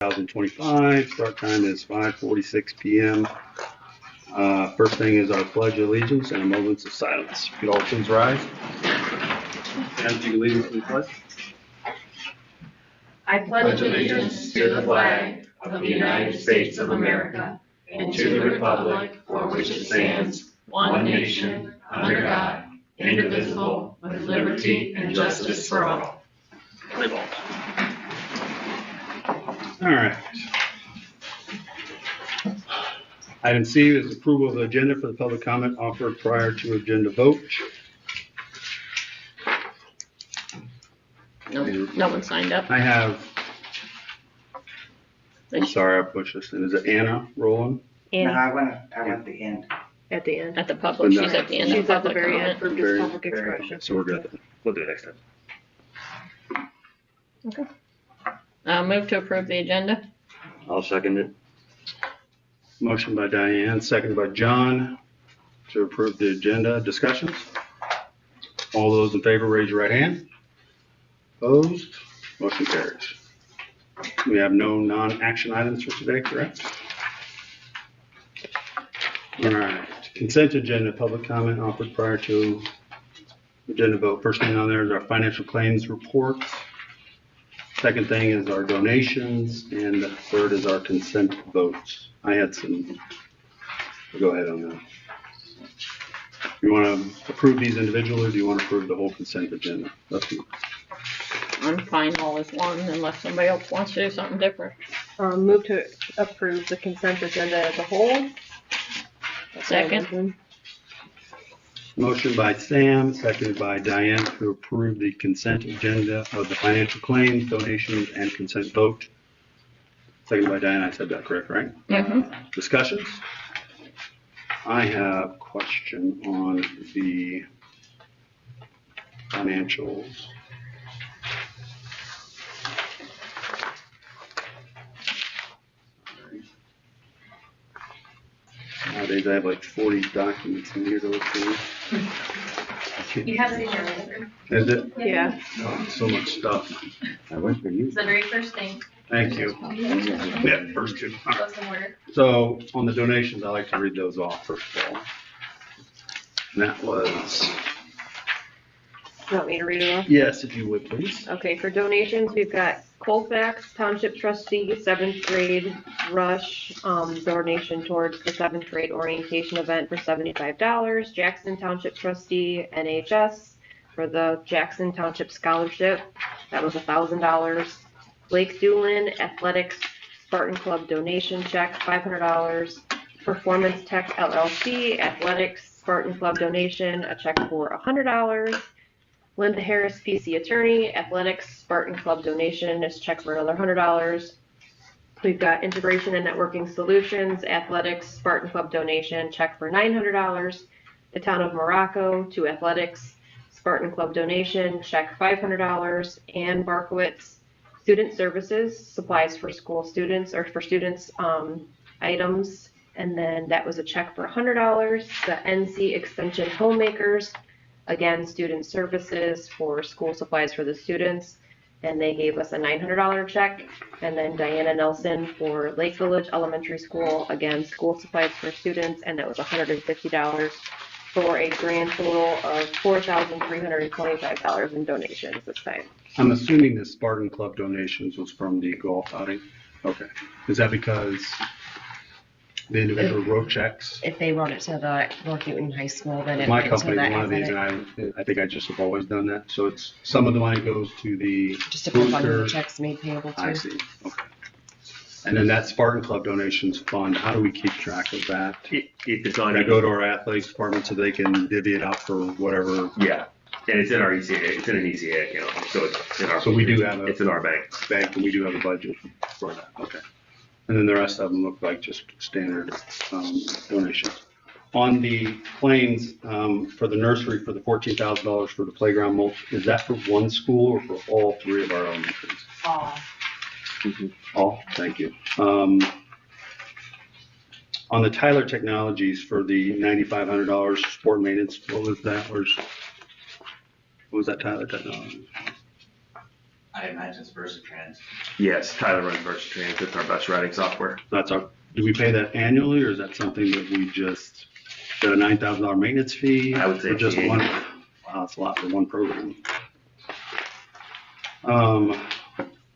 2025. Start time is 5:46 p.m. First thing is our pledge of allegiance and a moment of silence. If you could all please rise. And if you can lead us in the pledge. I pledge allegiance to the flag of the United States of America and to the republic for which it stands, one nation, under God, indivisible, with liberty and justice for all. Play ball. All right. Item C is approval of the agenda for the public comment offered prior to agenda vote. No one signed up. I have, I'm sorry, I pushed this in. Is it Anna Rowland? No, And I want the end. at the end, at the public, she's at the end of She's at the public very end comment. for just public expression. So we're good. We'll do it next time. Move to approve the agenda. I'll second it. Motion by Diane, seconded by John to approve the agenda. Discussions? All those in favor, raise your right hand. Opposed? Motion carries. We have no non-action items for today, correct? All right. Consent agenda, public comment offered prior to agenda vote. First thing on there is our financial claims report. Second thing is our donations, and the third is our consent votes. I had some, go ahead on that. You want to approve these individually, or do you want to approve the whole consent agenda? That's you. I'm fine all as one unless somebody else wants to do something different. Move to approve the consent agenda as a whole. Second. Motion by Sam, seconded by Diane to approve the consent agenda of the financial claims, donations, and consent vote. Seconded by Diane, I said that correct, right? Mm-hmm. Discussions? I have a question on the financials. Nowadays, I have like 40 documents in here to look through. You have it in your paper. Is it? Yeah. Oh, so much stuff. I went for you. It's the very first thing. Thank you. Yeah, first two. All right. Goes in order. So on the donations, I like to read those off first of all. And that was, You want me to read it off? yes, if you would, please. Okay, for donations, we've got Colfax Township Trustee, 7th grade Rush, donation towards the 7th grade orientation event for $75. Jackson Township Trustee, NHS, for the Jackson Township Scholarship, that was $1,000. Lake Doolin Athletics Spartan Club donation check, $500. Performance Tech LLC Athletics Spartan Club donation, a check for $100. Linda Harris, PC Attorney, Athletics Spartan Club donation, this check for another $100. We've got Integration and Networking Solutions, Athletics Spartan Club donation, check for $900. The Town of Morocco to Athletics Spartan Club donation, check $500. Ann Barkowitz, Student Services, supplies for school students, or for students, items, and then that was a check for $100. The NC Extension Homemakers, again, student services for school supplies for the students, and they gave us a $900 check. And then Diana Nelson for Lake Village Elementary School, again, school supplies for students, and that was $150 for a grand total of $4,325 in donations this time. I'm assuming the Spartan Club donations was from the golf outing. Okay. Is that because the individual wrote checks? If they wrote it to the North Newton High School, then it My went to company's the one of these, athletic. and I think I just have always done that. So it's, some of the money goes to the Just depends on who the booster. checks made payable I to. see, okay. And then that Spartan Club donations fund, how do we keep track of that? If it's on, Can I go to our athletics department so they can divvy it out for whatever? yeah, and it's in our ECA, it's in an ECA account, so it's in our. So we do have It's in our bank. bank, and we do have a budget for that, okay. And then the rest of them look like just standard donations. On the claims for the nursery for the $14,000 for the playground mulch, is that for one school or for all three of our elementaries? All, thank you. On the Tyler Technologies for the $9,500 sport maintenance, what was that? What was that Tyler Technologies? I I imagine it's Versatrans. Yes, Tyler runs Versatrans. It's our bus routing software. That's our, do we pay that annually, or is that something that we just, is that a $9,000 maintenance fee? I would say Or just it's one? Wow, that's a lot for one program.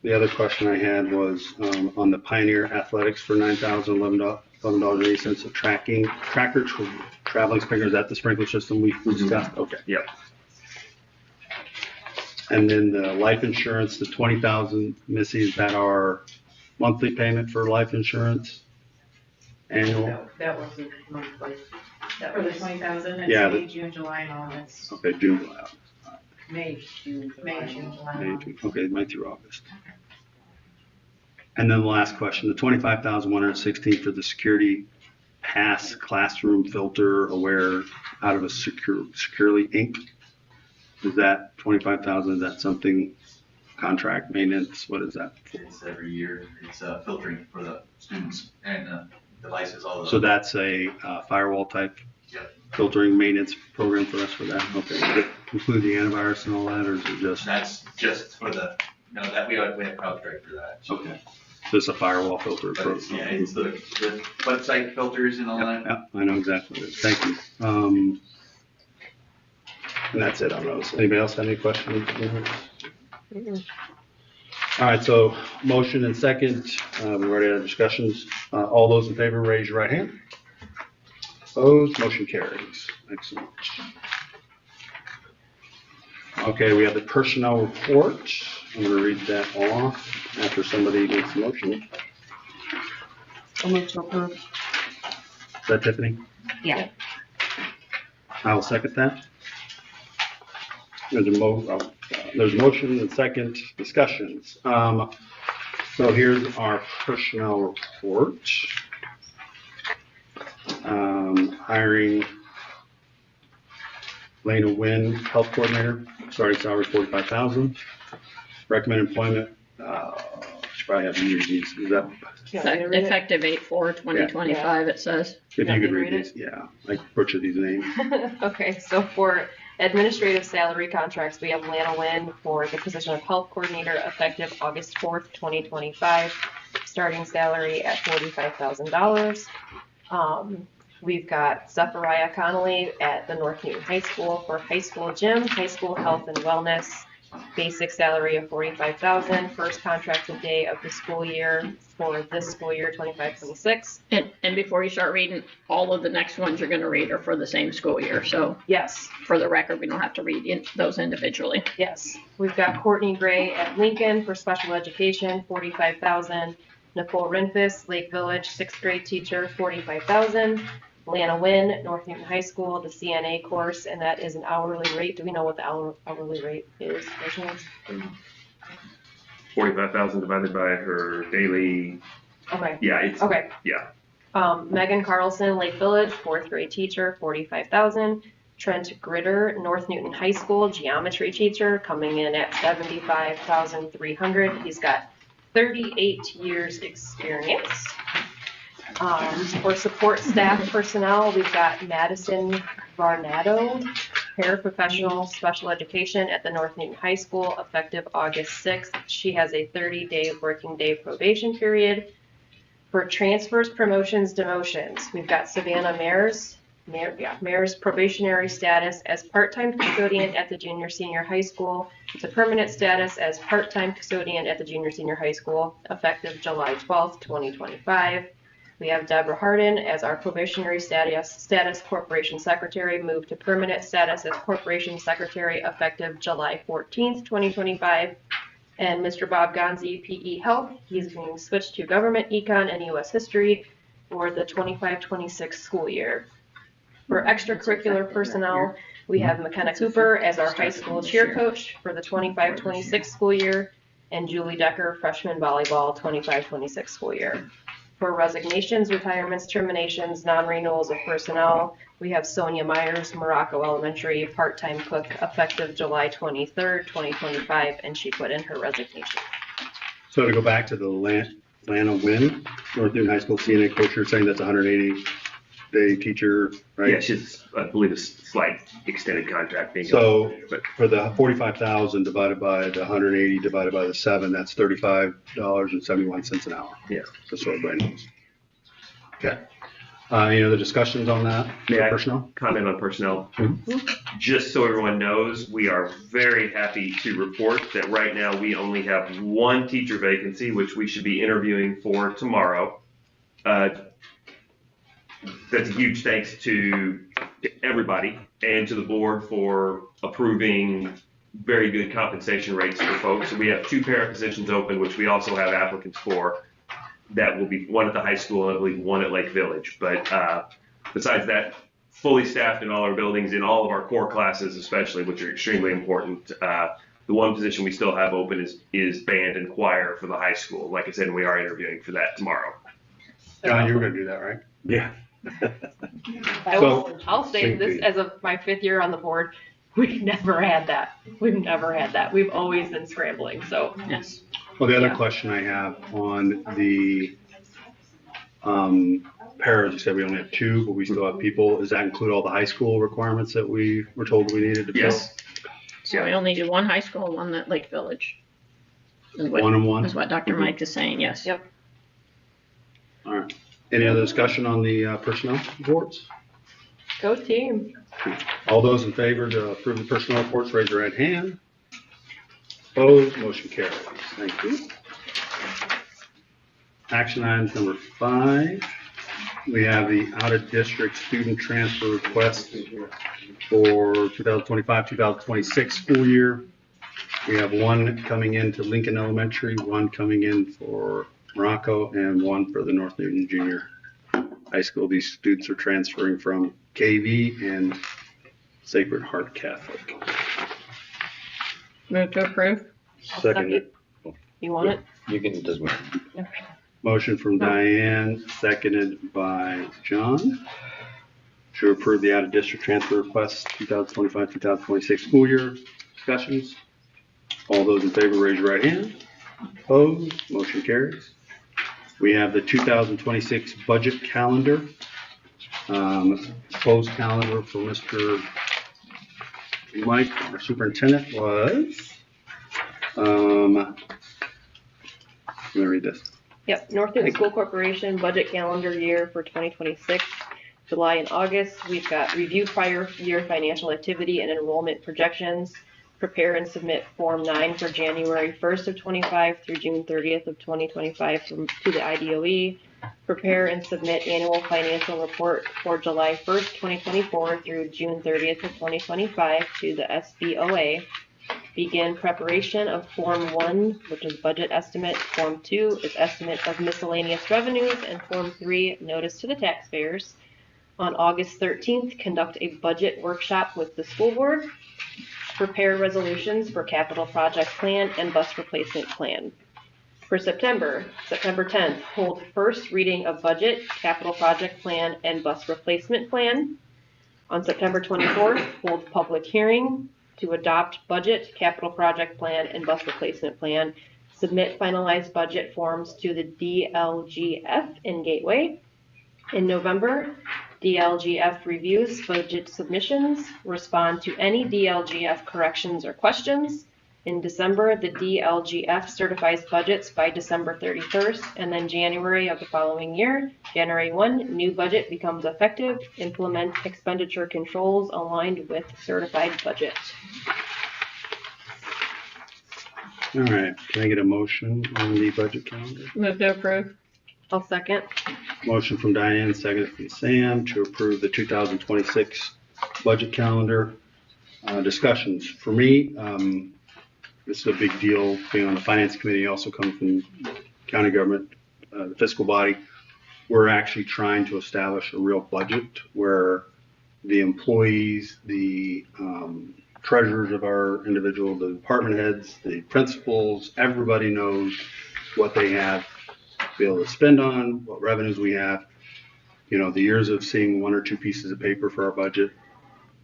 The other question I had was, on the Pioneer Athletics for $9,011.80, the tracker traveling sprinkler, is that the sprinkler system we discussed? Okay. Yep. And then the life insurance, the 20,000, Missy, is that our monthly payment for life insurance? Annual? That was the monthly. That was the 20,000, Yeah, it's May, June, July, and August. Okay, June, July, May, June, July, May, and June, okay, May through August. And then the last question, the 25,116 for the security pass classroom filter aware out of a securely ink. Is that 25,000, is that something, contract maintenance, what is that? It's every year. It's filtering for the students and devices, all of So those. that's a firewall type Yep. filtering maintenance program for us for that? Okay, does it include the antivirus and all that, or is it just? That's just for the, no, that we have CrowdStrike for that. Okay, just a firewall filter. But it's, yeah, it's the website filters and all that. Yeah, I know exactly what it is. Thank you. And that's it on those. Anybody else have any questions? All right, so motion and second, we've already had discussions. All those in favor, raise your right hand. Opposed, motion carries. Excellent. Okay, we have the personnel report. I'm going to read that off after somebody makes a motion. I'll move to approve. Is that Tiffany? Yeah. I will second that. There's a motion and second discussions. So here's our personnel report. Hiring Lena Wynn, health coordinator, starting salary 45,000. Recommend employment, should probably have you read these. Is that, Effective 8/4/2025, it says. if you Want me could to read read these, yeah, I butchered these names. Okay, so for administrative salary contracts, we have Lana Wynn for the position of health coordinator effective August 4th, 2025, starting salary at $45,000. We've got Zephyriah Connolly at the North Newton High School for high school gym, high school health and wellness, basic salary of $45,000, first contracted day of the school year for this school year, 25-26. And before you start reading, all of the next ones you're gonna read are for the same school year, so Yes, for the record, we don't have to read those individually. yes. We've got Courtney Gray at Lincoln for special education, $45,000. Nicole Renfus, Lake Village, sixth grade teacher, $45,000. Lana Wynn, North Newton High School, the CNA course, and that is an hourly rate. Do we know what the hourly rate is? 45,000 divided by her daily, Okay, yeah, it's, okay. yeah. Megan Carlson, Lake Village, fourth grade teacher, $45,000. Trent Gritter, North Newton High School, geometry teacher, coming in at $75,300. He's got 38 years experience. For support staff personnel, we've got Madison Varnado, paraprofessional special education at the North Newton High School, effective August 6th. She has a 30-day working day probation period. For transfers, promotions, demotions, we've got Savannah Mayor's probationary status as part-time custodian at the junior senior high school to permanent status as part-time custodian at the junior senior high school, effective July 12th, 2025. We have Deborah Harden as our probationary status corporation secretary, moved to permanent status as corporation secretary, effective July 14th, 2025. And Mr. Bob Gonzi, PE Health, he's being switched to government, econ, and U.S. history for the 25-26 school year. For extracurricular personnel, we have McKenna Cooper as our high school cheer coach for the 25-26 school year, and Julie Decker, freshman volleyball, 25-26 school year. For resignations, retirements, terminations, non-renewals of personnel, we have Sonia Myers, Morocco Elementary, part-time cook, effective July 23rd, 2025, and she put in her resignation. So to go back to the Lana Wynn, North Newton High School CNA coach, you're saying that's 180 day teacher, right? Yeah, she's, I believe, a slight extended contract being. So But for the 45,000 divided by the 180 divided by the 7, that's $35.71 an hour. Yeah. Just so everybody knows. Okay. Any other discussions on that? May I Personnel? comment on personnel? Mhm. Just so everyone knows, we are very happy to report that right now we only have one teacher vacancy, which we should be interviewing for tomorrow. That's a huge thanks to everybody and to the board for approving very good compensation rates for folks. So we have 2 para positions open, which we also have applicants for. That will be one at the high school and I believe one at Lake Village. But besides that, fully staffed in all our buildings, in all of our core classes especially, which are extremely important. The one position we still have open is band and choir for the high school. Like I said, we are interviewing for that tomorrow. John, you were going to do that, right? Yeah. I'll say this as of my 5th year on the board, we've never had that. We've never had that. We've always been scrambling, so. Yes. Well, the other Yeah. question I have on the paras, you said we only have 2, but we still have people. Does that include all the high school requirements that we were told we needed to fill? Yes. So we only do one high school and one at Lake Village. Is what- 1 and 1? Is what Dr. Mike is saying, yes. Yep. All right. Any other discussion on the personnel reports? Go team. All those in favor to approve the personnel reports, raise your right hand. Opposed, motion carries. Thank you. Action items number 5. We have the out-of-district student transfer request for 2025-2026 school year. We have 1 coming in to Lincoln Elementary, 1 coming in for Morocco, and 1 for the North Newton Junior High School. These students are transferring from KV and Sacred Heart Catholic. Move to approve. Second. You want it? You can, it doesn't matter. Motion from Diane, seconded by John. To approve the out-of-district transfer request 2025-2026 school year. Discussions? All those in favor, raise your right hand. Opposed? Motion carries. We have the 2026 budget calendar. Proposed calendar for Mr. Mike, our superintendent, was, let me read this. Yep, North Newton School Corporation budget calendar year for 2026, July and August. We've got review prior year financial activity and enrollment projections. Prepare and submit Form 9 for January 1st of 25 through June 30th of 2025 to the IDOE. Prepare and submit annual financial report for July 1st, 2024 through June 30th of 2025 to the SBOA. Begin preparation of Form 1, which is budget estimate. Form 2 is estimate of miscellaneous revenues. And Form 3, notice to the taxpayers. On August 13th, conduct a budget workshop with the school board. Prepare resolutions for capital project plan and bus replacement plan. For September 10th, hold first reading of budget, capital project plan, and bus replacement plan. On September 24th, hold public hearing to adopt budget, capital project plan, and bus replacement plan. Submit finalized budget forms to the DLGF in Gateway. In November, DLGF reviews budget submissions, respond to any DLGF corrections or questions. In December, the DLGF certifies budgets by December 31st, and then January of the following year, January 1, new budget becomes effective. Implement expenditure controls aligned with certified budget. All right, can I get a motion on the budget calendar? Move to approve. I'll second. Motion from Diane, seconded from Sam to approve the 2026 budget calendar. Discussions. For me, this is a big deal. Being on the finance committee, also coming from county government, the fiscal body. We're actually trying to establish a real budget where the employees, the treasurers of our individual, the department heads, the principals, everybody knows what they have to be able to spend on, what revenues we have. You know, the years of seeing 1 or 2 pieces of paper for our budget,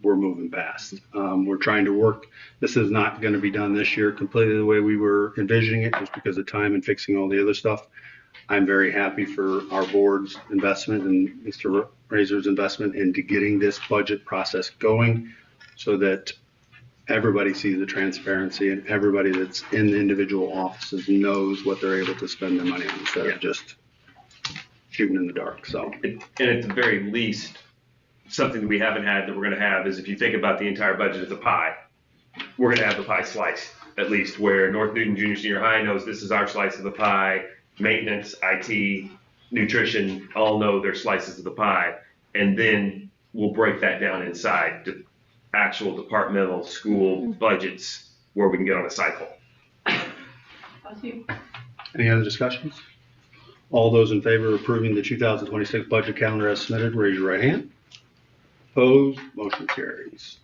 we're moving past. We're trying to work. This is not going to be done this year completely the way we were envisioning it, just because of time and fixing all the other stuff. I'm very happy for our board's investment and Mr. Razor's investment into getting this budget process going so that everybody sees the transparency and everybody that's in the individual offices knows what they're able to spend their money on instead of just shooting in the dark. So, And at the very least, something that we haven't had that we're going to have is if you think about the entire budget as a pie, we're going to have the pie sliced, at least where North Newton Junior Senior High knows this is our slice of the pie. Maintenance, IT, nutrition all know their slices of the pie. And then we'll break that down inside to actual departmental school budgets where we can get on a cycle. any other discussions? All those in favor of approving the 2026 budget calendar as submitted, raise your right hand. Opposed, motion carries.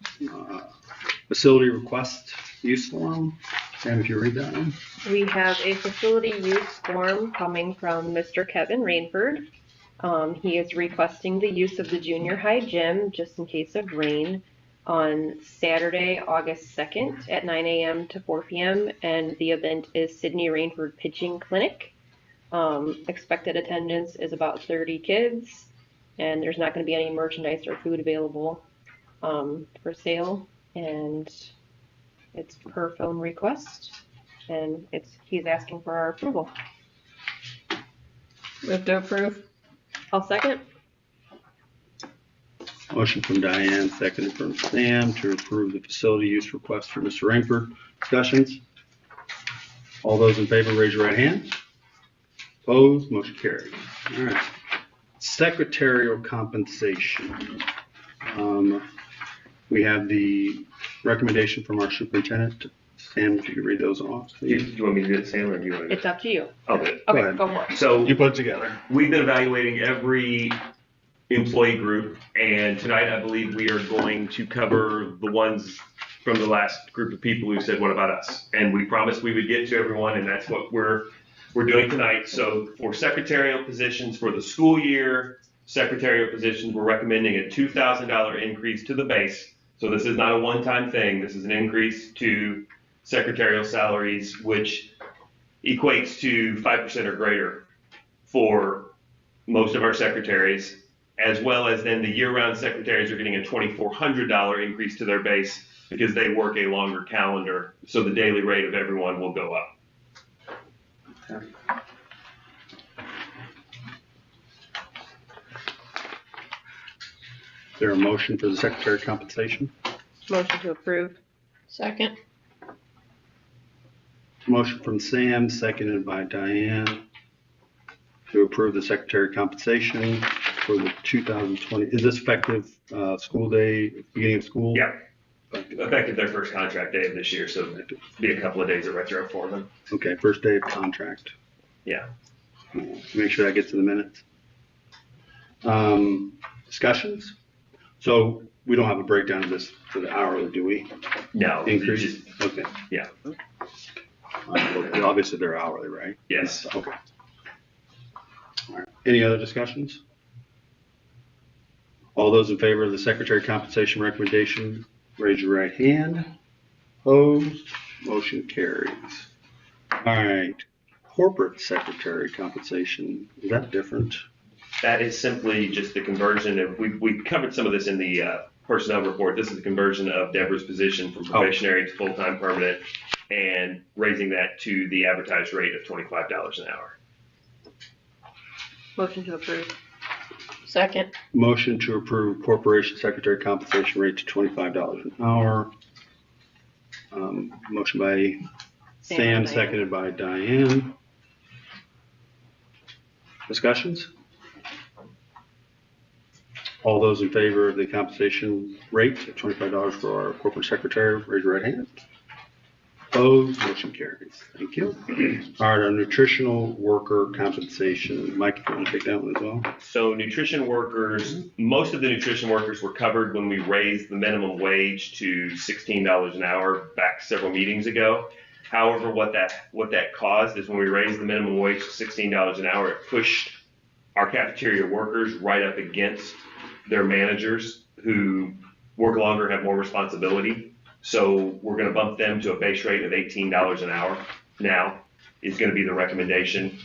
Facility request use form. Sam, if you read that one. We have a facility use form coming from Mr. Kevin Rainford. He is requesting the use of the junior high gym just in case of rain on Saturday, August 2nd at 9 a.m. to 4 p.m. And the event is Sydney Rainford Pitching Clinic. Expected attendance is about 30 kids, and there's not going to be any merchandise or food available for sale. And it's per phone request, and he's asking for our approval. Move to approve. I'll second. Motion from Diane, seconded from Sam to approve the facility use request for Mr. Rainford. Discussions? All those in favor, raise your right hand. Opposed, motion carries. All right. Secretarial compensation. We have the recommendation from our superintendent. Sam, if you could read those off, Do please. you want me to do it, Sam, or do you want to? It's up to you. I'll do it. Okay, ahead. go for it. So You put it together. we've been evaluating every employee group, and tonight I believe we are going to cover the ones from the last group of people who said, what about us? And we promised we would get to everyone, and that's what we're doing tonight. So for secretarial positions for the school year, secretarial positions, we're recommending a $2,000 increase to the base. So this is not a one-time thing. This is an increase to secretarial salaries, which equates to 5% or greater for most of our secretaries, as well as then the year-round secretaries are getting a $2,400 increase to their base because they work a longer calendar. So the daily rate of everyone will go up. Is there a motion for the secretary compensation? Motion to approve. Second. Motion from Sam, seconded by Diane to approve the secretary compensation for the 2020. Is this effective school day, beginning of school? Yeah. Effective their first contract day of this year, so it'll be a couple of days of retro for them. Okay, first day of contract. Yeah. Make sure that gets in the minutes. Discussions? So we don't have a breakdown of this for the hourly, do we? No, Increase? just, Okay. yeah. Obviously they're hourly, right? Yes. Okay. All right. Any other discussions? All those in favor of the secretary compensation recommendation, raise your right hand. Opposed? Motion carries. All right. Corporate secretary compensation, is that different? That is simply just the conversion of, we covered some of this in the personnel report. This is the conversion of Deborah's position from probationary to full-time permanent and raising that to the advertised rate of $25 an hour. Motion to approve. Second. Motion to approve corporation secretary compensation rate to $25 an hour. Motion by Sam, seconded by Diane. Discussions? All those in favor of the compensation rate at $25 for our corporate secretary, raise your right hand. Opposed, motion carries. Thank you. All right, our nutritional worker compensation. Mike, if you want to take that one as well? So nutrition workers, most of the nutrition workers were covered when we raised the minimum wage to $16 an hour back several meetings ago. However, what that caused is when we raised the minimum wage to $16 an hour, it pushed our cafeteria workers right up against their managers who work longer, have more responsibility. So we're going to bump them to a base rate of $18 an hour now is going to be the recommendation.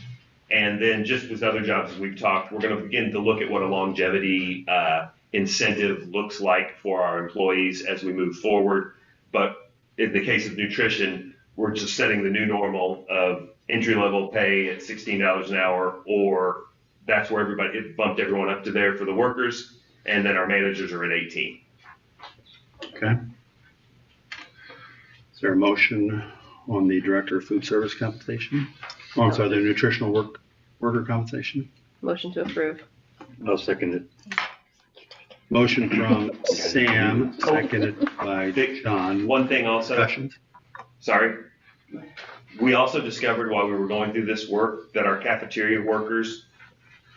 And then just with other jobs, as we've talked, we're going to begin to look at what a longevity incentive looks like for our employees as we move forward. But in the case of nutrition, we're just setting the new normal of entry-level pay at $16 an hour, or that's where it bumped everyone up to there for the workers, and then our managers are at 18. Okay. Is there a motion on the Director of Food Service compensation? Oh, I'm sorry, the nutritional worker compensation? Motion to approve. I'll second it. Motion from Sam, seconded by John. One thing also, Discussions? sorry, we also discovered while we were going through this work that our cafeteria workers,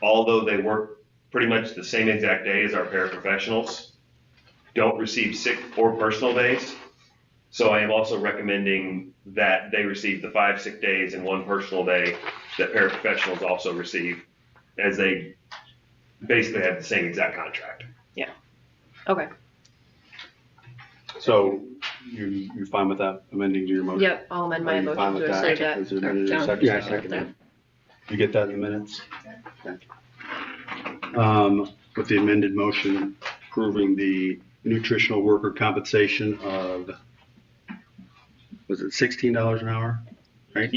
although they work pretty much the same exact day as our paraprofessionals, don't receive sick or personal days. So I am also recommending that they receive the 5 sick days and 1 personal day that paraprofessionals also receive, as they basically have the same exact contract. Okay. So you fine with that amending to your motion? Yep, I'll amend my Are you fine motion with to say that? that. Is there a minute and a John. second? Yeah, I second second it. You get that in the minutes? Okay. With the amended motion approving the nutritional worker compensation of, was it $16 an hour? Right?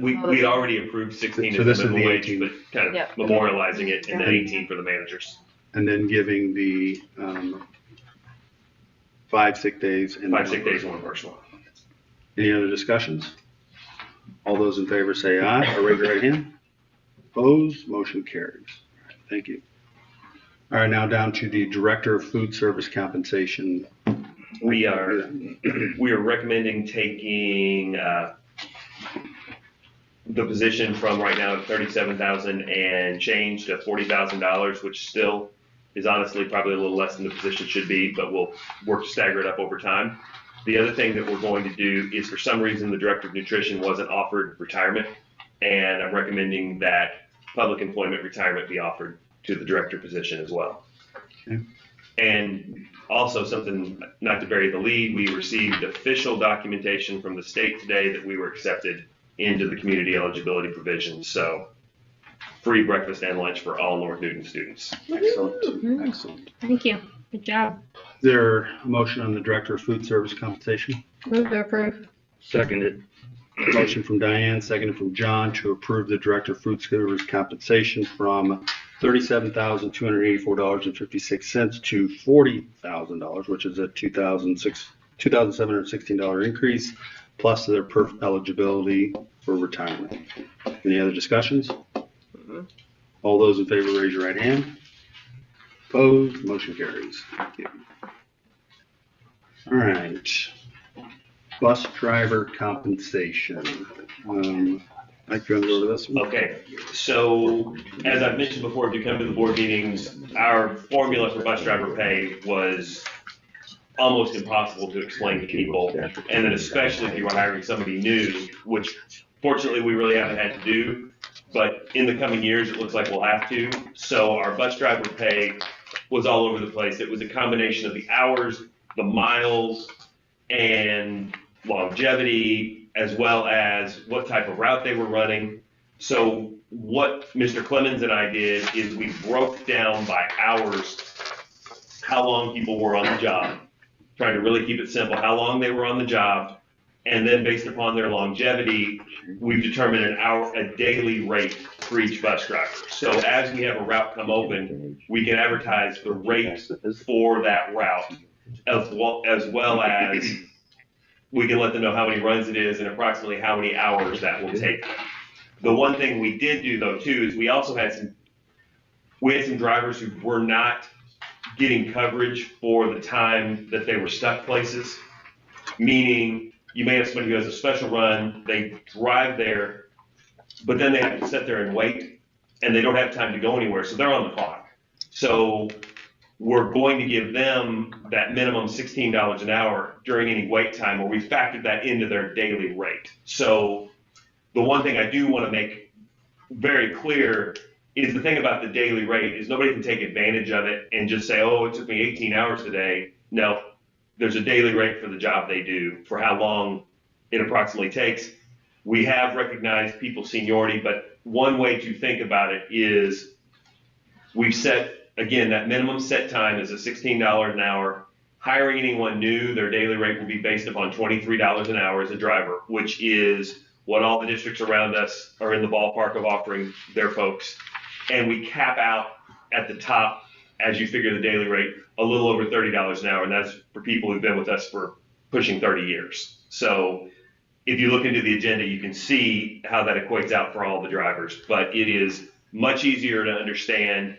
We already approved 16 So as this the is minimum the wage, 18. but kind of Yep. memorializing it, and then 18 for the managers. And then giving the 5 sick days and 5 sick days and 1 personal. Any other discussions? All those in favor say aye, or raise your right hand. Opposed, motion carries. Thank you. All right, now down to the Director of Food Service compensation. We are recommending taking the position from right now at $37,000 and change to $40,000, which still is honestly probably a little less than the position should be, but we'll work to stagger it up over time. The other thing that we're going to do is, for some reason, the Director of Nutrition wasn't offered retirement, and I'm recommending that public employment retirement be offered to the Director position as well. Okay. And also, something not to bury the lead, we received official documentation from the state today that we were accepted into the community eligibility provisions. So free breakfast and lunch for all North Newton students. Excellent, excellent. Thank you. Good job. Is there a motion on the Director of Food Service compensation? Move to approve. Seconded. Motion from Diane, seconded from John to approve the Director of Food Service compensation from $37,284.56 to $40,000, which is a $2,716 increase, plus their perf eligibility for retirement. Any other discussions? All those in favor, raise your right hand. Opposed, motion carries. Thank you. All right. Bus driver compensation. Mike, you want to go to this one? Okay, so as I've mentioned before, if you come to the board meetings, our formula for bus driver pay was almost impossible to explain to people. And then especially if you were hiring somebody new, which fortunately we really haven't had to do, but in the coming years, it looks like we'll have to. So our bus driver pay was all over the place. It was a combination of the hours, the miles, and longevity, as well as what type of route they were running. So what Mr. Clemens and I did is we broke down by hours how long people were on the job, trying to really keep it simple, how long they were on the job, and then based upon their longevity, we've determined a daily rate for each bus driver. So as we have a route come open, we can advertise the rate for that route, as well as we can let them know how many runs it is and approximately how many hours that will take. The one thing we did do though too is we also had some drivers who were not getting coverage for the time that they were stuck places, meaning you may have somebody who has a special run, they drive there, but then they have to sit there and wait, and they don't have time to go anywhere, so they're on the clock. So we're going to give them that minimum $16 an hour during any wait time, where we factored that into their daily rate. So the one thing I do want to make very clear is the thing about the daily rate is nobody can take advantage of it and just say, oh, it took me 18 hours today. No, there's a daily rate for the job they do, for how long it approximately takes. We have recognized people's seniority, but one way to think about it is we've set, again, that minimum set time is a $16 an hour. Hiring anyone new, their daily rate will be based upon $23 an hour as a driver, which is what all the districts around us are in the ballpark of offering their folks. And we cap out at the top, as you figure the daily rate, a little over $30 an hour, and that's for people who've been with us for pushing 30 years. So if you look into the agenda, you can see how that equates out for all the drivers, but it is much easier to understand.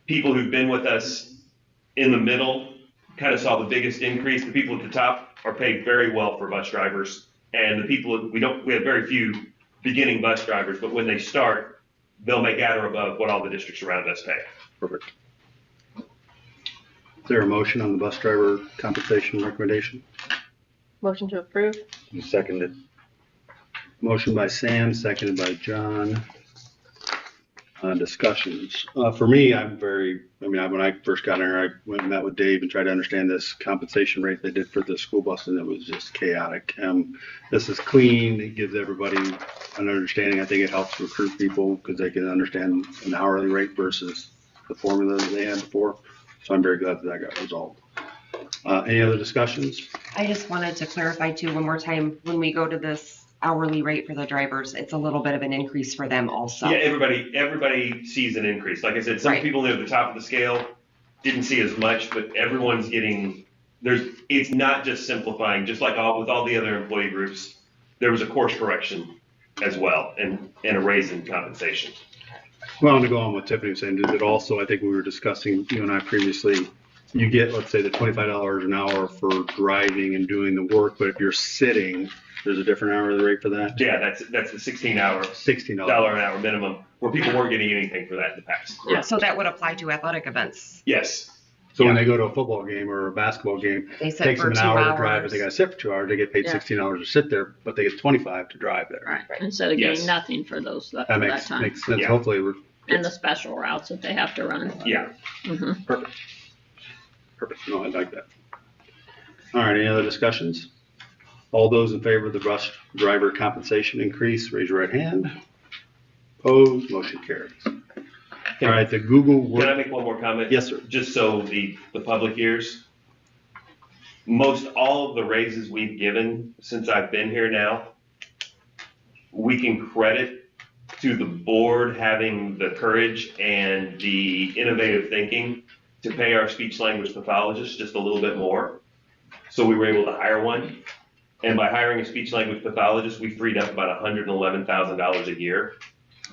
People who've been with us in the middle kind of saw the biggest increase. The people at the top are paid very well for bus drivers, and the people, we have very few beginning bus drivers, but when they start, they'll make at or above what all the districts around us pay. Perfect. Is there a motion on the bus driver compensation recommendation? Motion to approve? Seconded. Motion by Sam, seconded by John. Discussions. For me, when I first got in here, I went and met with Dave and tried to understand this compensation rate they did for the school bus, and it was just chaotic. This is clean. It gives everybody an understanding. I think it helps recruit people because they can understand an hourly rate versus the formula that they had before. So I'm very glad that got resolved. Any other discussions? I just wanted to clarify too, one more time, when we go to this hourly rate for the drivers, it's a little bit of an increase for them also. Yeah, everybody sees an increase. Like I said, some Right. people near the top of the scale didn't see as much, but everyone's getting, it's not just simplifying, just like with all the other employee groups, there was a course correction as well and a raise in compensation. Well, to go on what Tiffany was saying, it also, I think we were discussing, you and I previously, you get, let's say, the $25 an hour for driving and doing the work, but if you're sitting, there's a different hourly rate for that? Yeah, that's the $16 $16 an hour minimum, where people weren't getting anything for that in the past. Yeah. So that would apply to athletic events. Yes. So when they go to a football game or a basketball game, They it sit takes for them an 2 hour hours. to drive, but they gotta sit for 2 hours, they get paid Yeah. $16 to sit there, but they get 25 to drive there. Right, instead of Yes. getting nothing for That that makes time. sense, Yeah. hopefully, And the special routes that they have to run. Yeah. Mhm. perfect. No, I like that. All right, any other discussions? All those in favor of the bus driver compensation increase, raise your right hand. Opposed, motion carries. All right, the Google Can I work, make one more comment? yes, sir. Just so the public hears. Most all of the raises we've given since I've been here now, we can credit to the board having the courage and the innovative thinking to pay our speech language pathologist just a little bit more. So we were able to hire one. And by hiring a speech language pathologist, we freed up about $111,000 a year.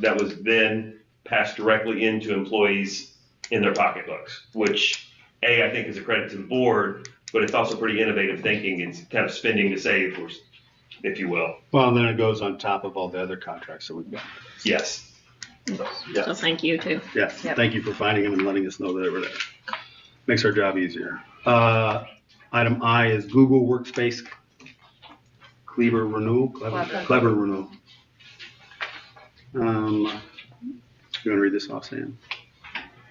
That was then passed directly into employees in their pocketbooks, which I think is a credit to the board, but it's also pretty innovative thinking. It's kind of spending to save, if you will. Well, and then it goes on top of all the other contracts that we've got. Yes. So Yes, thank you too. yes, Yep. thank you for finding them and letting us know that they were there. Makes our job easier. Item I is Google Workspace Clever renewal. Clever renewal. You want to read this off, Sam?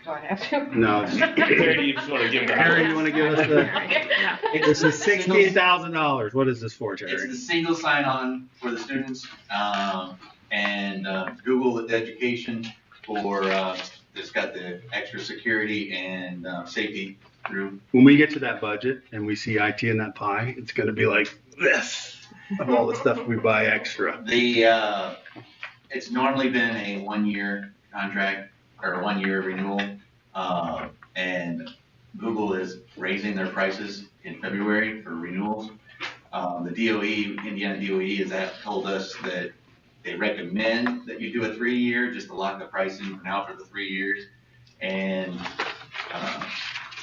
Do I have to? No. it's- Harry, do you just want to give the Harry, you want to give us the, Yeah. this is $16,000. What is this for, It's Terry? the single sign-on for the students, and Google Education for, it's got the extra security and safety through. When we get to that budget and we see IT in that pie, it's going to be like this of all the stuff we buy extra. It's normally been a 1-year contract or a 1-year renewal, and Google is raising their prices in February for renewals. The DOE, Indiana DOE, has told us that they recommend that you do a 3-year just to lock the price in for now for the 3 years. And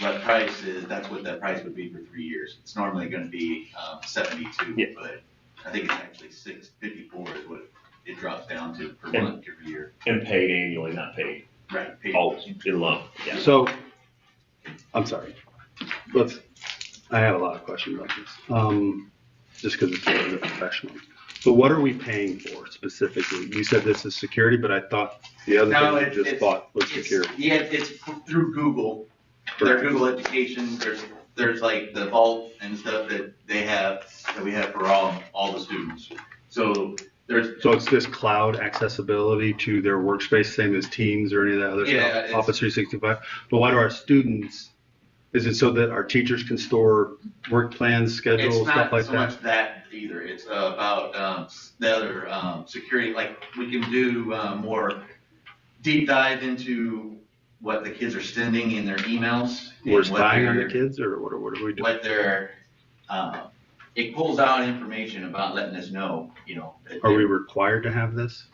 what price is, that's what that price would be for 3 years. It's normally going to be 72, Yeah. but I think it's actually 654 is what it drops down to per And- month every year. And paid annually, not paid Right. paid. all in lump. Yeah. So, I'm sorry. I have a lot of questions about this, just because it's a little bit professional. So what are we paying for specifically? You said this is security, but I thought the other No, thing you just thought was It's- security. Yeah, it's through Google. Their Google Education, there's like the vault and stuff that they have, that we have for all the students. So There's, So it's this cloud accessibility to their workspace, same as Teams or any of that other Yeah, stuff, it's- Office 365. But why do our students, is it so that our teachers can store work plans, it's schedules, stuff not like so that? much that either. It's about the other security. Like we can do more deep dive into what the kids are sending in their emails. and We're what spying on the they're- kids, or what are we doing? What they're, it pulls out information about letting us know, you know. that Are we they're- required to have this?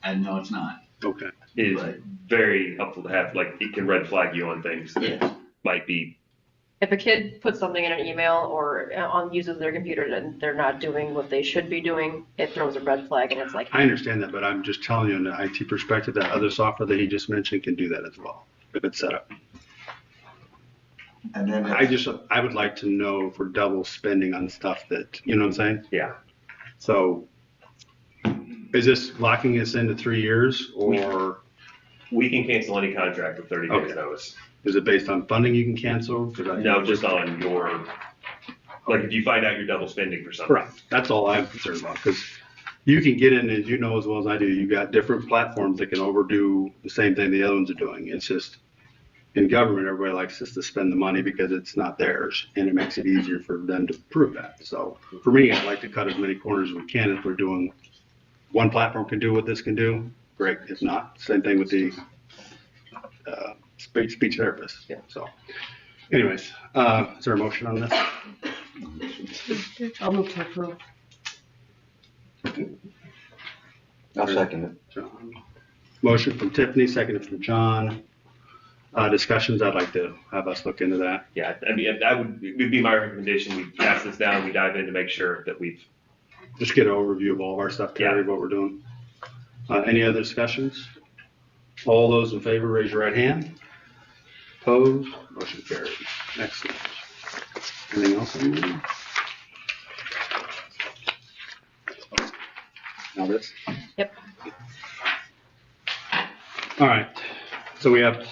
And no, it's not. Okay. It is But, very helpful to have, like, it can red flag you on things that yeah. might be, If a kid puts something in an email or uses their computer and they're not doing what they should be doing, it throws a red flag and it's like, I understand that, but I'm just telling you in the IT perspective, that other software that he just mentioned can do that as well, if it's set up. And then I would like to know if we're double spending on stuff that, you know what I'm saying? yeah. So is this locking us into 3 years, or We can cancel any contract with 30 days Okay. notice. is it based on funding you can cancel? 'Cause No, just on your, like, if you find out you're double spending for something. Correct. That's all I'm concerned about, because you can get in, as you know as well as I do, you got different platforms that can overdo the same thing the other ones are doing. It's just, in government, everybody likes us to spend the money because it's not theirs, and it makes it easier for them to prove that. So for me, I'd like to cut as many corners as we can. If we're doing, one platform can do what this can do, great. If not, same thing with the speech therapist. Yeah. So anyways, is there a motion on this? I'll move to approve. I'll second it. John. Motion from Tiffany, seconded from John. Discussions, I'd like to have us look into that. Yeah, I mean, it would be my recommendation. We pass this down, we dive in to make sure that we've, Just get an overview of all of our stuff, Terry, Yeah. what we're doing. Any other discussions? All those in favor, raise your right hand. Opposed, motion carried. Excellent. Anything else on there? Now this? Yep. All right, so we have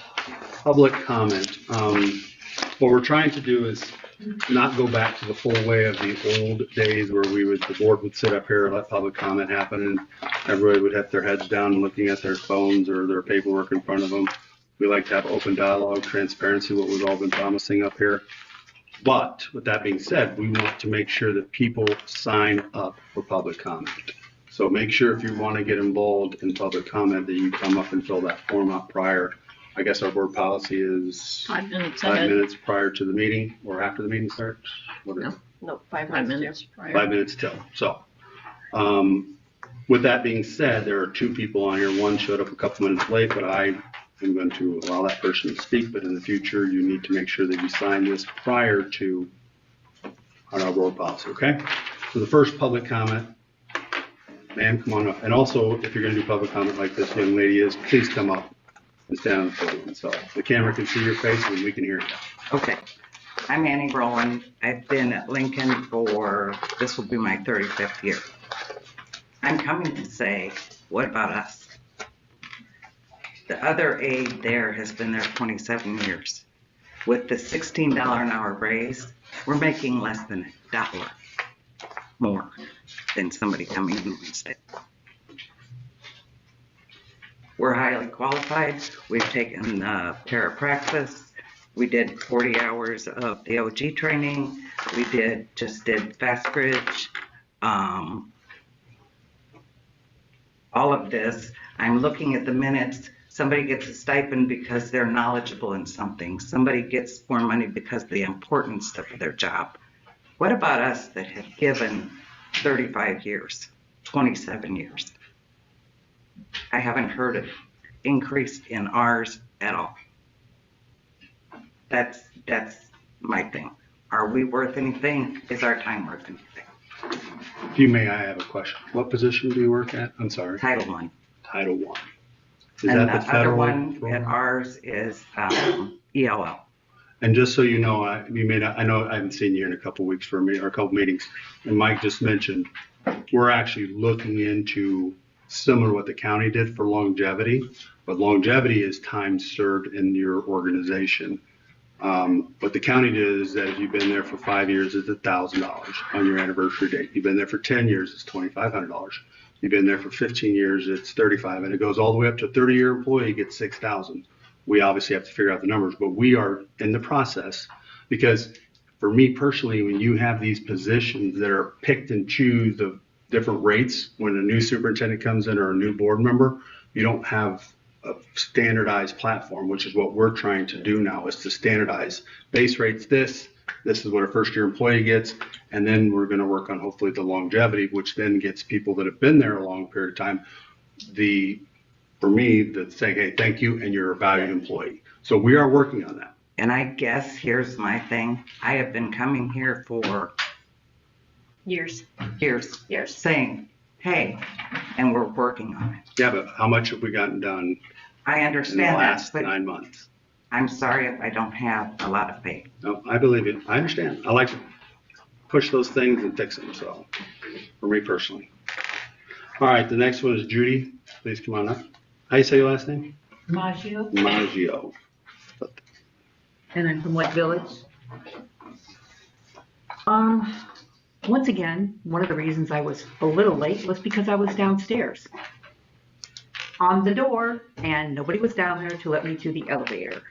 public comment. What we're trying to do is not go back to the full way of the old days where the board would sit up here and let public comment happen, and everybody would have their heads down and looking at their phones or their paperwork in front of them. We like to have open dialogue, transparency, what we've all been promising up here. But with that being said, we want to make sure that people sign up for public comment. So make sure if you want to get involved in public comment that you come up and fill that form out prior. I guess our board policy is 5 minutes 5 ahead. minutes prior to the meeting or after the meeting starts. What is it? no, 5 5 minutes. minutes prior. 5 minutes till. So, with that being said, there are 2 people on here. One showed up a couple minutes late, but I am going to allow that person to speak. But in the future, you need to make sure that you sign this prior to our board policy, okay? So the first public comment, ma'am, come on up. And also, if you're going to do public comment like this young lady is, please come up and stand on the podium. So the camera can see your face and we can hear you. Okay, I'm Annie Rowland. I've been at Lincoln for, this will be my 35th year. I'm coming to say, what about us? The other aide there has been there 27 years. With the $16 an hour raise, we're making less than $1 more than somebody coming in instead. We're highly qualified. We've taken parapraxis. We did 40 hours of the OG training. We just did Fast Bridge. All of this, I'm looking at the minutes. Somebody gets a stipend because they're knowledgeable in something. Somebody gets more money because of the importance of their job. What about us that have given 35 years, 27 years? I haven't heard an increase in ours at all. That's my thing. Are we worth anything? Is our time worth anything? If you may, I have a question. What position do you work at? I'm sorry. Title I. Title I. Is And that the the other federal one role? at ours is ELL. And just so you know, I know I haven't seen you in a couple weeks for me or a couple meetings. And Mike just mentioned, we're actually looking into similar to what the county did for longevity, but longevity is time served in your organization. What the county did is that if you've been there for 5 years, it's $1,000 on your anniversary date. You've been there for 10 years, it's $2,500. You've been there for 15 years, it's 35, and it goes all the way up to a 30-year employee gets 6,000. We obviously have to figure out the numbers, but we are in the process, because for me personally, when you have these positions that are picked and choose of different rates, when a new superintendent comes in or a new board member, you don't have a standardized platform, which is what we're trying to do now, is to standardize base rates. This is what a first year employee gets, and then we're going to work on hopefully the longevity, which then gets people that have been there a long period of time for me, that's saying, hey, thank you, and you're a valued employee. So we are working on that. And I guess here's my thing. I have been coming here for Years. years Years. saying, hey, and we're working on it. Yeah, but how much have we gotten done I in the understand that, last but 9 months? I'm sorry if I don't have a lot of faith. No, I believe it. I understand. I like to push those things and fix them, so, for me personally. All right, the next one is Judy. Please come on up. How you say your last name? Maggio, Maggio. and I'm from White Village. Once again, one of the reasons I was a little late was because I was downstairs on the door and nobody was down there to let me to the elevator.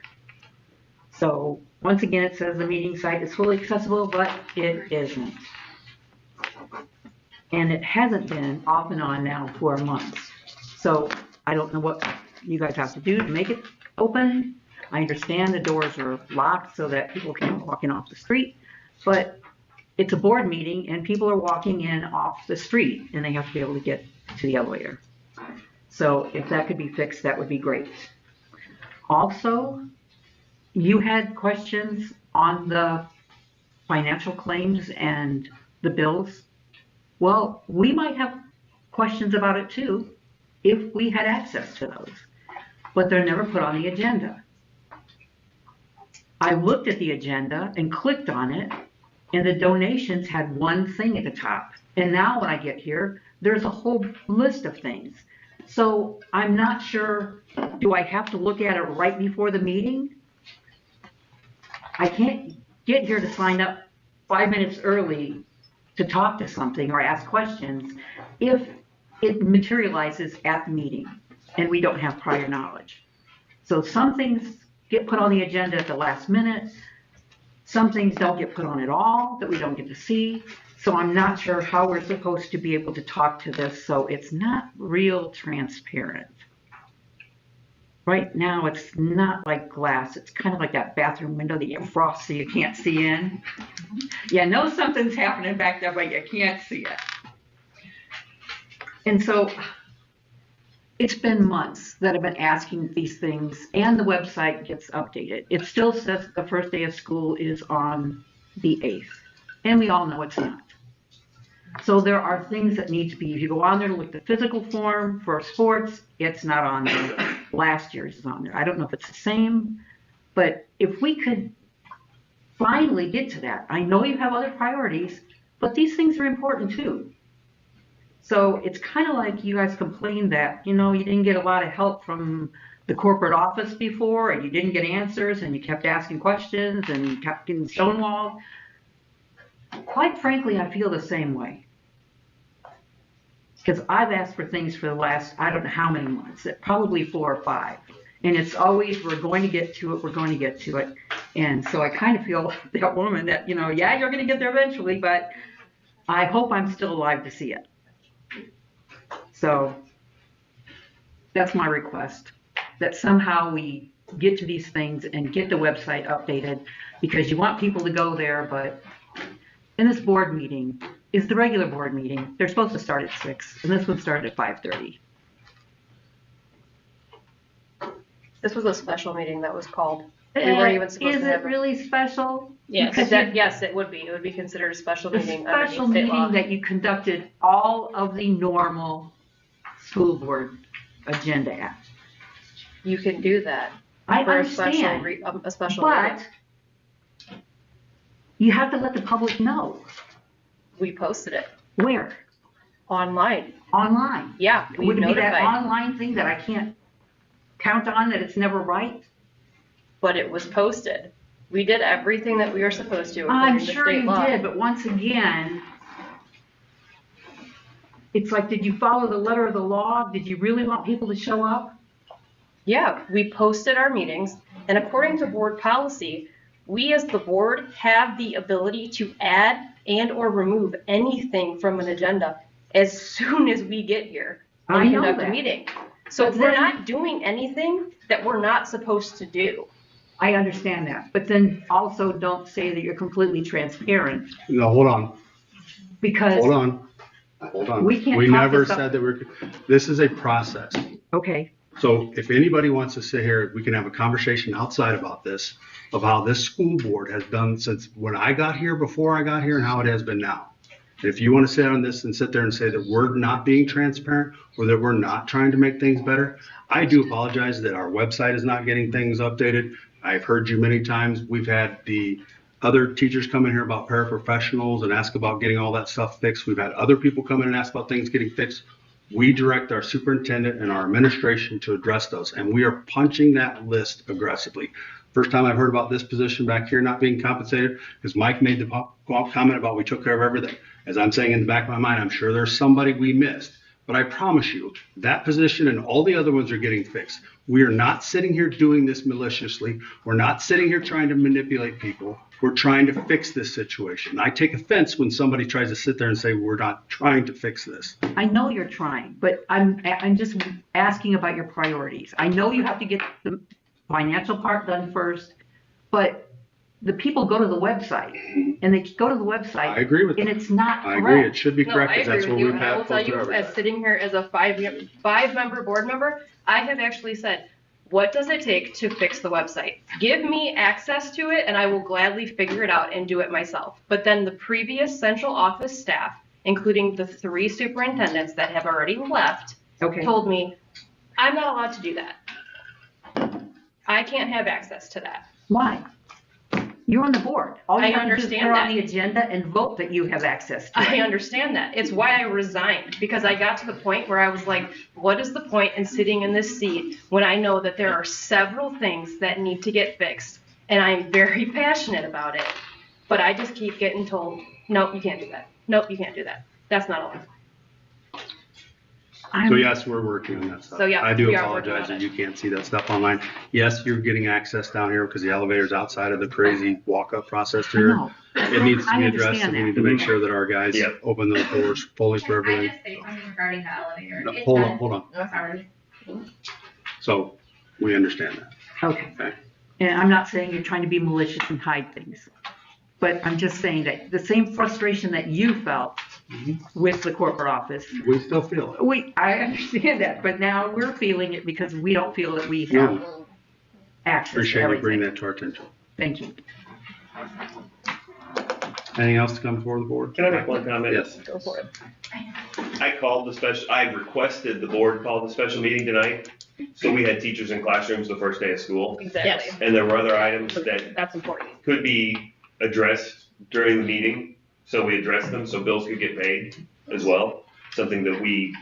So once again, it says the meeting site is fully accessible, but it isn't. And it hasn't been off and on now for months. So I don't know what you guys have to do to make it open. I understand the doors are locked so that people can't walk in off the street, but it's a board meeting and people are walking in off the street and they have to be able to get to the elevator. So if that could be fixed, that would be great. Also, you had questions on the financial claims and the bills. Well, we might have questions about it too if we had access to those, but they're never put on the agenda. I looked at the agenda and clicked on it, and the donations had one thing at the top. And now when I get here, there's a whole list of things. So I'm not sure, do I have to look at it right before the meeting? I can't get here to sign up 5 minutes early to talk to something or ask questions if it materializes at the meeting and we don't have prior knowledge. So some things get put on the agenda at the last minute. Some things don't get put on at all that we don't get to see. So I'm not sure how we're supposed to be able to talk to this so it's not real transparent. Right now, it's not like glass. It's kind of like that bathroom window that you frost so you can't see in. You know something's happening back there, but you can't see it. And so it's been months that I've been asking these things, and the website gets updated. It still says the first day of school is on the 8th, and we all know it's not. So there are things that need to be, if you go on there to look at the physical form for sports, it's not on there. Last year's is on there. I don't know if it's the same, but if we could finally get to that. I know you have other priorities, but these things are important too. So it's kind of like you guys complained that, you know, you didn't get a lot of help from the corporate office before, and you didn't get answers, and you kept asking questions, and you kept getting stonewalled. Quite frankly, I feel the same way. Because I've asked for things for the last, I don't know how many months, probably 4 or 5. And it's always, we're going to get to it, we're going to get to it. And so I kind of feel like that woman that, you know, yeah, you're going to get there eventually, but I hope I'm still alive to see it. So that's my request, that somehow we get to these things and get the website updated, because you want people to go there, but in this board meeting is the regular board meeting. They're supposed to start at 6, and this one started at 5:30. This was a special meeting that was called. We weren't even supposed Is to it have really special? Yes. Yes, it would be. It would be considered a special A meeting. special underneath state law. meeting that you conducted all of the normal school board agenda at. You can do that. I for understand, a special meeting. but you have to let the public know. We posted it Where? online. Online. Yeah, we Would it be that notified, online thing that I can't count on, that it's never right? but it was posted. We did everything that we were supposed to I'm according to sure state you law. did, but once again, it's like, did you follow the letter of the law? Did you really want people to show up? Yeah, we posted our meetings, and according to board policy, we as the board have the ability to add and or remove anything from an agenda as soon as we get here I and know conduct a that. meeting. So But we're then- not doing anything that we're not supposed to do. I understand that, but then also don't say that you're completely transparent, No, hold on. because, Hold on. We can't We talk never this up. said that this is a process. okay, So if anybody wants to sit here, we can have a conversation outside about this, of how this school board has done since when I got here, before I got here, and how it has been now. If you want to sit on this and sit there and say that we're not being transparent or that we're not trying to make things better, I do apologize that our website is not getting things updated. I've heard you many times. We've had the other teachers come in here about paraprofessionals and ask about getting all that stuff fixed. We've had other people come in and ask about things getting fixed. We direct our superintendent and our administration to address those, and we are punching that list aggressively. First time I've heard about this position back here not being compensated, because Mike made the comment about we took care of everything. As I'm saying in the back of my mind, I'm sure there's somebody we missed. But I promise you, that position and all the other ones are getting fixed. We are not sitting here doing this maliciously. We're not sitting here trying to manipulate people. We're trying to fix this situation. I take offense when somebody tries to sit there and say, we're not trying to fix this. I know you're trying, but I'm just asking about your priorities. I know you have to get the financial part done first, but the people go to the website, and they go to the website. I agree with And that. it's not I agree. It correct. should be No, correct, I because agree that's with what you, we've and I had will tell posted you, everything. as sitting here as a five-member board member, I have actually said, what does it take to fix the website? Give me access to it, and I will gladly figure it out and do it myself. But then the previous central office staff, including the 3 superintendents that have already left, Okay, told me, I'm not allowed to do that. I can't have access to that. why? You're on the board. All you I have to do is understand put it on that. the agenda and vote that you have access to I it. understand that. It's why I resigned, because I got to the point where I was like, what is the point in sitting in this seat when I know that there are several things that need to get fixed, and I'm very passionate about it, but I just keep getting told, nope, you can't do that. Nope, you can't do that. That's not allowed. So yes, we're working on that stuff. So, yeah, I do we are working apologize on that it. you can't see that stuff online. Yes, you're getting access down here because the elevator's outside of the crazy walk-up process I here. know. It needs to I be addressed, and understand we need that. to make sure that our guys Yep. open those doors fully for Can I everything. just say something regarding the elevator? No, It's hold been- on, hold on. Oh, sorry. So we understand that. Okay. Okay. And I'm not saying you're trying to be malicious and hide things, but I'm just saying that the same frustration that you felt with the corporate office, We still feel it. I understand that, but now we're feeling it because we don't feel that we have No, access to appreciate you bringing everything. that to our attention. Thank you. Anything else to come before the board? Can I make one comment? Yes. Go for it. I requested the board call the special meeting tonight, so we had teachers in classrooms the first day of school. Exactly. And there were other items that That's important. could be addressed during the meeting, so we addressed them, so bills could get paid as well. Something that we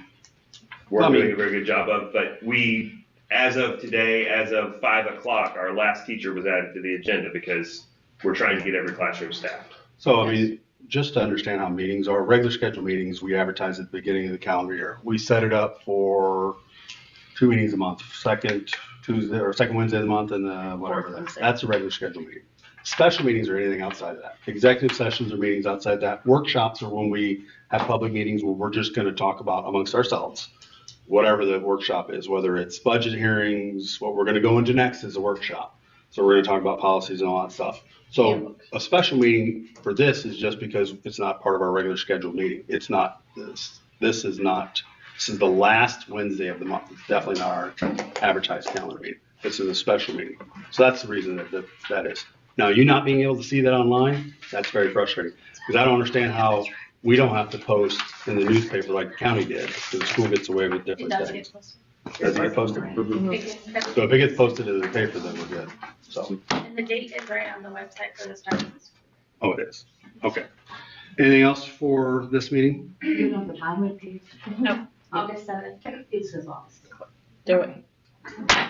weren't doing a very good job of, but we, as of today, as of 5 o'clock, our last teacher was added to the agenda because we're trying to get every classroom staffed. So, I mean, just to understand how meetings are, regular scheduled meetings, we advertise at the beginning of the calendar year. We set it up for 2 meetings a month, second Tuesday or second Wednesday of the month and whatever. Fourth Wednesday. That's a regular scheduled meeting. Special meetings are anything outside of that. Executive sessions are meetings outside that. Workshops are when we have public meetings where we're just going to talk about amongst ourselves, whatever the workshop is, whether it's budget hearings, what we're going to go into next is a workshop. So we're going to talk about policies and all that stuff. So a special meeting for this is just because it's not part of our regular scheduled meeting. It's not this. This is the last Wednesday of the month. It's definitely not our advertised calendar meeting. This is a special meeting. So that's the reason that is. Now, you not being able to see that online, that's very frustrating. Because I don't understand how we don't have to post in the newspaper like the county did. Because the school gets away with It different does things. get posted. Does it get posted? Mhm. So if it gets posted to the paper, then we're good. So, And the date is right on the website for the start of the school. oh, it is. Okay. Anything else for this meeting? You know the time it takes? No. August 7th. It says August. Do it.